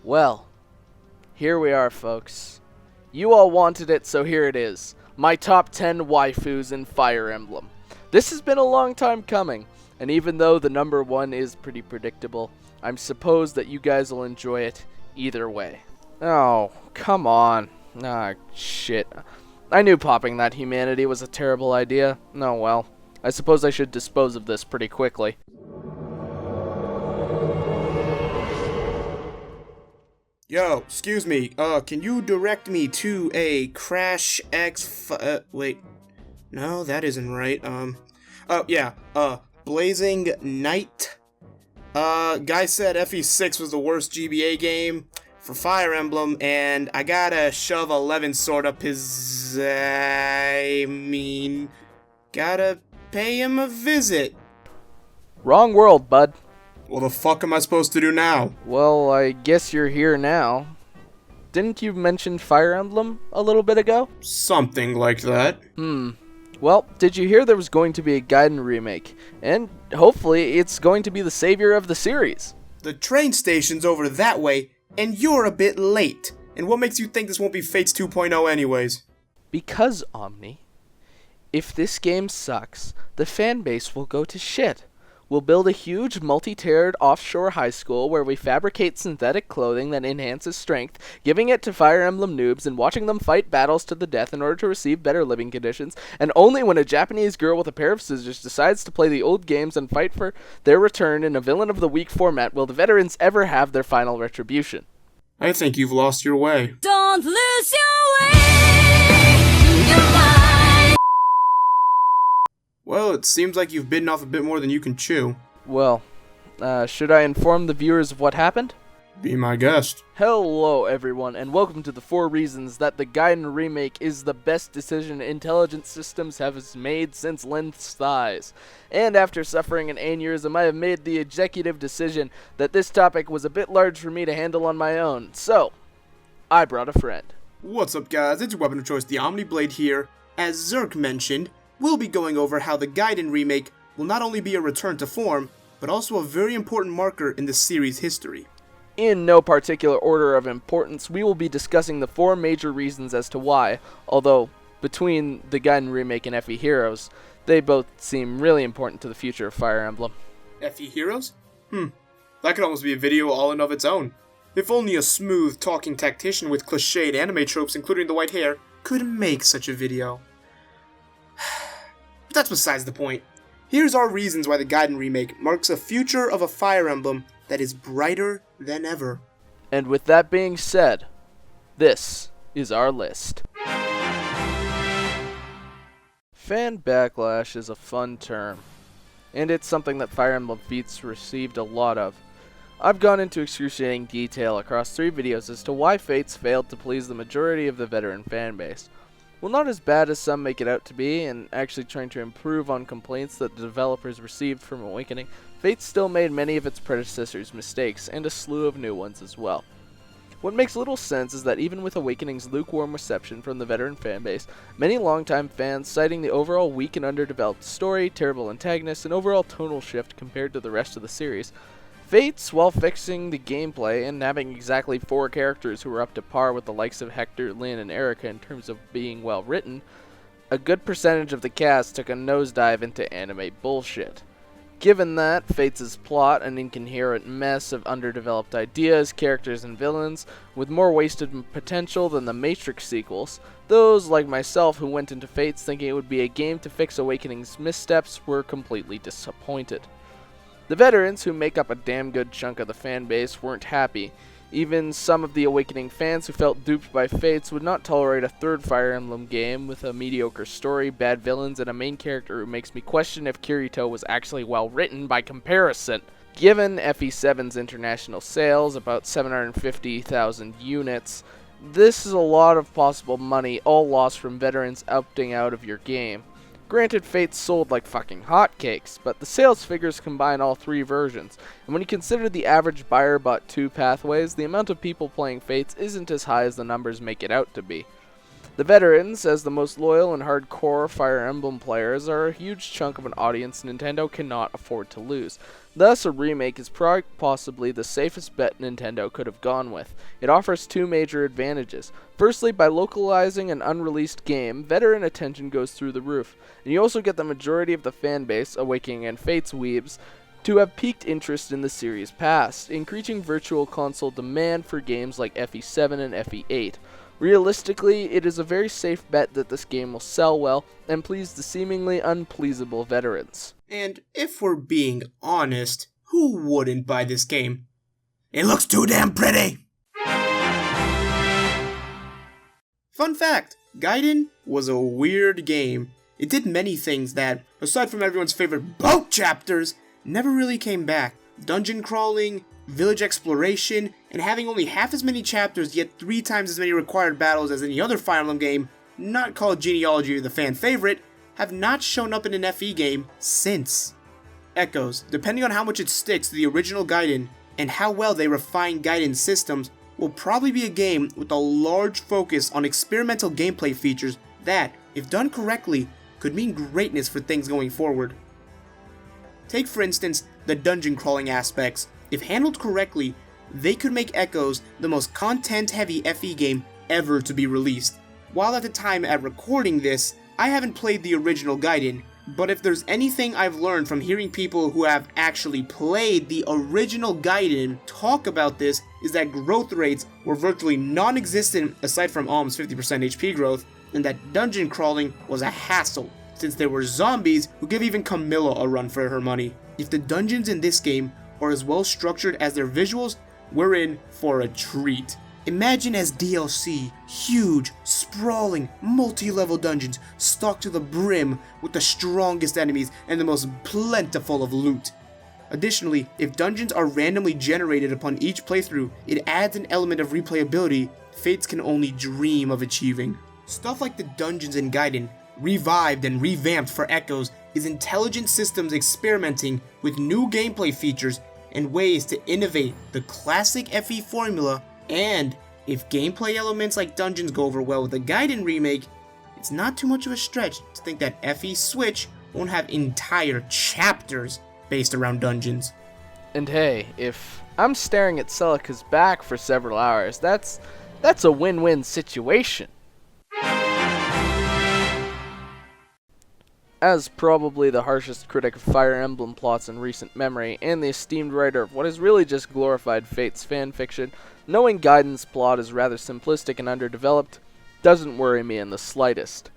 Well, here we are, folks. You all wanted it, so here it is. My top 10 waifus in Fire Emblem. This has been a long time coming, and even though the number 1 is pretty predictable, I'm supposed that you guys will enjoy it either way. Oh, come on. Ah, shit. I knew popping that humanity was a terrible idea. Oh well. I suppose I should dispose of this pretty quickly. Yo, excuse me, can you direct me to a Crash X, wait, no, that isn't right, Blazing Night? Guy said FE6 was the worst GBA game for Fire Emblem, and I gotta shove 11 sword up his, gotta pay him a visit. Wrong world, bud. What the fuck am I supposed to do now? Well, I guess you're here now. Didn't you mention Fire Emblem a little bit ago? Something like that. Well, did you hear there was going to be a Gaiden remake? And hopefully it's going to be the savior of the series. The train station's over that way, and you're a bit late. And what makes you think this won't be Fates 2.0 anyways? Because, Omni, if this game sucks, the fanbase will go to shit. We'll build a huge multi-tiered offshore high school where we fabricate synthetic clothing that enhances strength, giving it to Fire Emblem noobs and watching them fight battles to the death in order to receive better living conditions, and only when a Japanese girl with a pair of scissors decides to play the old games and fight for their return in a Villain of the Week format will the veterans ever have their final retribution. I think you've lost your way. Don't lose your way. Your mind. Well, it seems like you've bitten off a bit more than you can chew. Well, should I inform the viewers of what happened? Be my guest. Hello everyone, and welcome to the 4 reasons that the Gaiden remake is the best decision intelligent systems have made since Lynth's thighs. And after suffering an aneurysm, I have made the executive decision that this topic was a bit large for me to handle on my own, so I brought a friend. What's up guys, it's your weapon of choice, the Omni Blade here. As Zerk mentioned, we'll be going over how the Gaiden remake will not only be a return to form, but also a very important marker in the series' history. In no particular order of importance, we will be discussing the 4 major reasons as to why, although between the Gaiden remake and FE Heroes, they both seem really important to the future of Fire Emblem. FE Heroes? That could almost be a video all in of its own. If only a smooth talking tactician with cliched anime tropes including the white hair could make such a video. But that's besides the point. Here's our reasons why the Gaiden remake marks a future of a Fire Emblem that is brighter than ever. And with that being said, this is our list. Fan backlash is a fun term, and it's something that Fire Emblem Fates received a lot of. I've gone into excruciating detail across 3 videos as to why Fates failed to please the majority of the veteran fanbase. Well, not as bad as some make it out to be, and actually trying to improve on complaints that the developers received from Awakening, Fates still made many of its predecessors' mistakes, and a slew of new ones as well. What makes little sense is that even with Awakening's lukewarm reception from the veteran fanbase, many longtime fans citing the overall weak and underdeveloped story, terrible antagonists, and overall tonal shift compared to the rest of the series, Fates, while fixing the gameplay and having exactly 4 characters who were up to par with the likes of Hector, Lyn, and Erica in terms of being well written, a good percentage of the cast took a nosedive into anime bullshit. Given that, Fates' plot an incoherent mess of underdeveloped ideas, characters, and villains, with more wasted potential than the Matrix sequels, those like myself who went into Fates thinking it would be a game to fix Awakening's missteps were completely disappointed. The veterans, who make up a damn good chunk of the fanbase, weren't happy. Even some of the Awakening fans who felt duped by Fates would not tolerate a 3rd Fire Emblem game with a mediocre story, bad villains, and a main character who makes me question if Kirito was actually well written by comparison. Given FE7's international sales, about 750,000 units, this is a lot of possible money, all lost from veterans opting out of your game. Granted, Fates sold like fucking hotcakes, but the sales figures combine all 3 versions, and when you consider the average buyer bought 2 pathways, the amount of people playing Fates isn't as high as the numbers make it out to be. The veterans, as the most loyal and hardcore Fire Emblem players, are a huge chunk of an audience Nintendo cannot afford to lose. Thus, a remake is possibly the safest bet Nintendo could have gone with. It offers two major advantages. Firstly, by localizing an unreleased game, veteran attention goes through the roof, and you also get the majority of the fanbase, Awakening and Fates weebs, to have piqued interest in the series past, increasing virtual console demand for games like FE7 and FE8. Realistically, it is a very safe bet that this game will sell well and please the seemingly unpleasable veterans. And if we're being honest, who wouldn't buy this game? It looks too damn pretty! Fun fact, Gaiden was a weird game. It did many things that, aside from everyone's favorite boat chapters, never really came back. Dungeon crawling, village exploration, and having only half as many chapters yet 3 times as many required battles as any other Fire Emblem game, not called Genealogy or the fan favorite, have not shown up in an FE game since. Echoes, depending on how much it sticks to the original Gaiden and how well they refine Gaiden's systems, will probably be a game with a large focus on experimental gameplay features that, if done correctly, could mean greatness for things going forward. Take for instance the dungeon crawling aspects. If handled correctly, they could make Echoes the most content-heavy FE game ever to be released. While at the time at recording this, I haven't played the original Gaiden, but if there's anything I've learned from hearing people who have actually played the original Gaiden talk about this, is that growth rates were virtually non-existent aside from Alm's 50% HP growth, and that dungeon crawling was a hassle, since there were zombies who give even Camilla a run for her money. If the dungeons in this game are as well structured as their visuals, we're in for a treat. Imagine as DLC, huge, sprawling, multi-level dungeons stocked to the brim with the strongest enemies and the most plentiful of loot. Additionally, if dungeons are randomly generated upon each playthrough, it adds an element of replayability Fates can only dream of achieving. Stuff like the dungeons in Gaiden, revived and revamped for Echoes, is intelligent systems experimenting with new gameplay features and ways to innovate the classic FE formula. And if gameplay elements like dungeons go over well with the Gaiden remake, it's not too much of a stretch to think that FE Switch won't have entire chapters based around dungeons. And hey, if I'm staring at Celica's back for several hours, that's a win-win situation. As probably the harshest critic of Fire Emblem plots in recent memory, and the esteemed writer of what is really just glorified Fates fanfiction, knowing Gaiden's plot is rather simplistic and underdeveloped doesn't worry me in the slightest.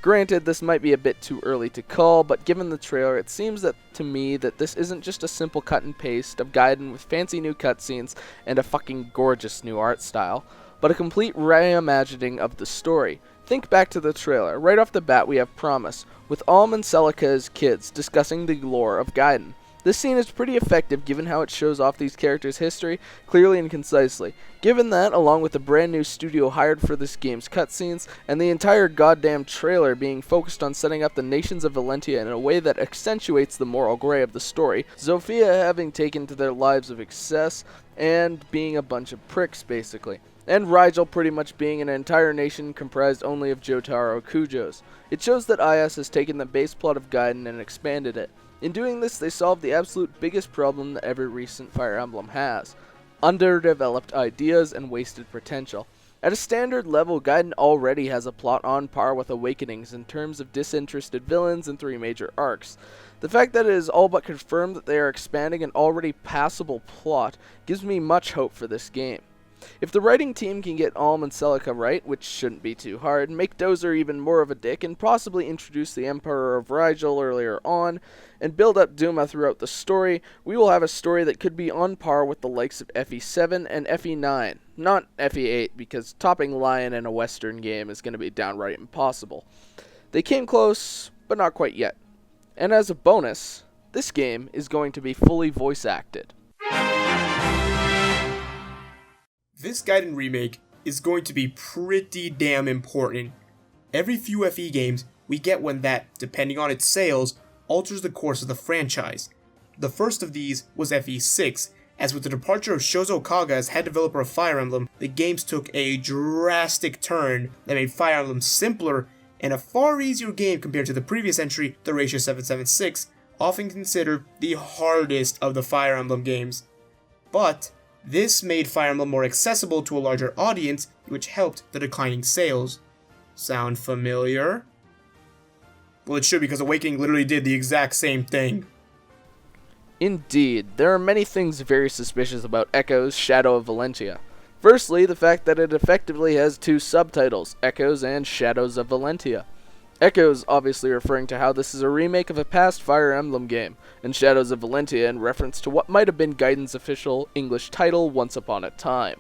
Granted, this might be a bit too early to call, but given the trailer, it seems to me that this isn't just a simple cut and paste of Gaiden with fancy new cutscenes and a fucking gorgeous new art style, but a complete reimagining of the story. Think back to the trailer. Right off the bat, we have Promise, with Alm and Celica as kids, discussing the lore of Gaiden. This scene is pretty effective given how it shows off these characters' history clearly and concisely. Given that, along with the brand new studio hired for this game's cutscenes, and the entire goddamn trailer being focused on setting up the nations of Valentia in a way that accentuates the moral gray of the story, Zofia having taken to their lives of excess and being a bunch of pricks basically, and Rigel pretty much being an entire nation comprised only of Jotaro Kujos. It shows that IS has taken the base plot of Gaiden and expanded it. In doing this, they solved the absolute biggest problem that every recent Fire Emblem has: underdeveloped ideas and wasted potential. At a standard level, Gaiden already has a plot on par with Awakenings in terms of disinterested villains and 3 major arcs. The fact that it is all but confirmed that they are expanding an already passable plot gives me much hope for this game. If the writing team can get Alm and Celica right, which shouldn't be too hard, make Dozer even more of a dick, and possibly introduce the Emperor of Rigel earlier on, and build up Duma throughout the story, we will have a story that could be on par with the likes of FE7 and FE9. Not FE8, because topping Lion in a Western game is going to be downright impossible. They came close, but not quite yet. And as a bonus, this game is going to be fully voice acted. This Gaiden remake is going to be pretty damn important. Every few FE games, we get one that, depending on its sales, alters the course of the franchise. The first of these was FE6, as with the departure of Shozo Kaga as head developer of Fire Emblem, the games took a drastic turn that made Fire Emblem simpler and a far easier game compared to the previous entry, the Ratio 776, often considered the hardest of the Fire Emblem games. But this made Fire Emblem more accessible to a larger audience, which helped the declining sales. Sound familiar? Well, it should, because Awakening literally did the exact same thing. Indeed, there are many things very suspicious about Echo's Shadow of Valentia. Firstly, the fact that it effectively has two subtitles, Echoes and Shadows of Valentia. Echoes obviously referring to how this is a remake of a past Fire Emblem game, and Shadows of Valentia in reference to what might have been Gaiden's official English title once upon a time.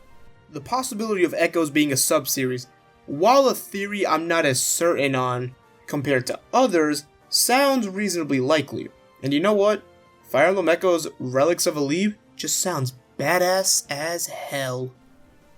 The possibility of Echoes being a sub-series, while a theory I'm not as certain on compared to others, sounds reasonably likely. And you know what? Fire Emblem Echoes Relics of Alib just sounds badass as hell.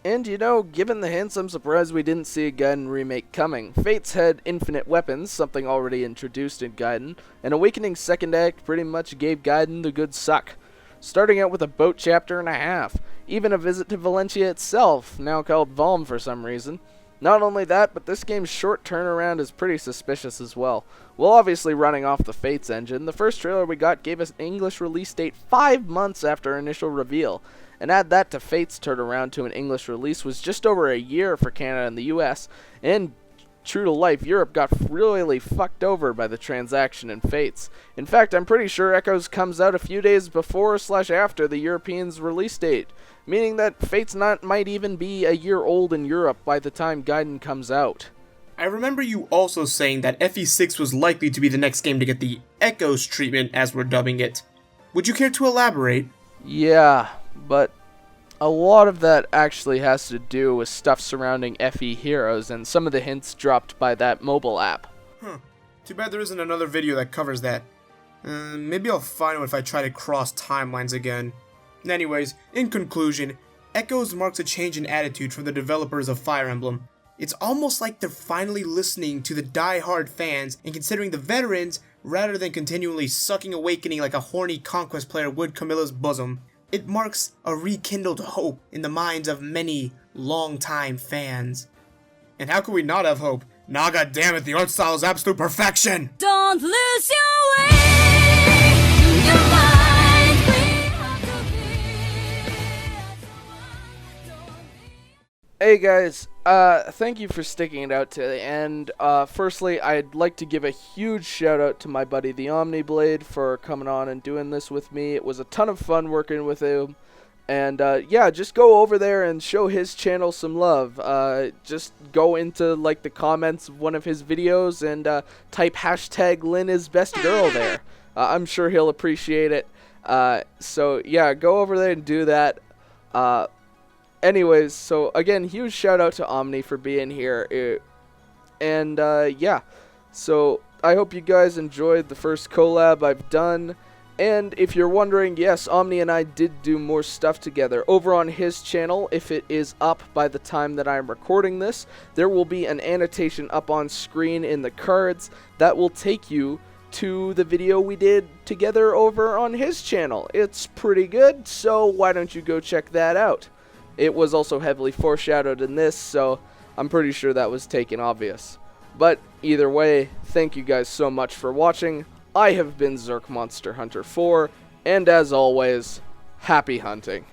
And you know, given the hints, I'm surprised we didn't see a Gaiden remake coming. Fates had infinite weapons, something already introduced in Gaiden, and Awakening's second act pretty much gave Gaiden the good suck. Starting out with a boat chapter and a half, even a visit to Valentia itself, now called Valm for some reason. Not only that, but this game's short turnaround is pretty suspicious as well. Well, obviously running off the Fates engine, the first trailer we got gave us an English release date 5 months after initial reveal, and add that to Fates' turnaround to an English release was just over a year for Canada and the US, and true to life, Europe got really fucked over by the transaction in Fates. In fact, I'm pretty sure Echoes comes out a few days before/after the Europeans' release date, meaning that Fates might even be a year old in Europe by the time Gaiden comes out. I remember you also saying that FE6 was likely to be the next game to get the Echoes treatment, as we're dubbing it. Would you care to elaborate? Yeah, but a lot of that actually has to do with stuff surrounding FE Heroes and some of the hints dropped by that mobile app. Too bad there isn't another video that covers that. Maybe I'll find one if I try to cross timelines again. Anyways, in conclusion, Echoes marks a change in attitude from the developers of Fire Emblem. It's almost like they're finally listening to the die-hard fans and considering the veterans rather than continually sucking Awakening like a horny Conquest player would Camilla's bosom. It marks a rekindled hope in the minds of many long-time fans. And how could we not have hope? Nah, goddammit, the art style is absolute perfection! Don't lose your way. Your mind free to be. Hey guys, thank you for sticking it out to the end. Firstly, I'd like to give a huge shout out to my buddy the Omni Blade for coming on and doing this with me. It was a ton of fun working with him. And yeah, just go over there and show his channel some love. Just go into like the comments of one of his videos and type hashtag Lynn is best girl there. I'm sure he'll appreciate it. So yeah, go over there and do that. Anyways, so again, huge shout out to Omni for being here. Yeah, so I hope you guys enjoyed the first collab I've done. And if you're wondering, yes, Omni and I did do more stuff together. Over on his channel, if it is up by the time that I'm recording this, there will be an annotation up on screen in the cards that will take you to the video we did together over on his channel. It's pretty good, so why don't you go check that out? It was also heavily foreshadowed in this, so I'm pretty sure that was taken obvious. But either way, thank you guys so much for watching. I have been ZerkMonsterHunter 4, and as always, happy hunting.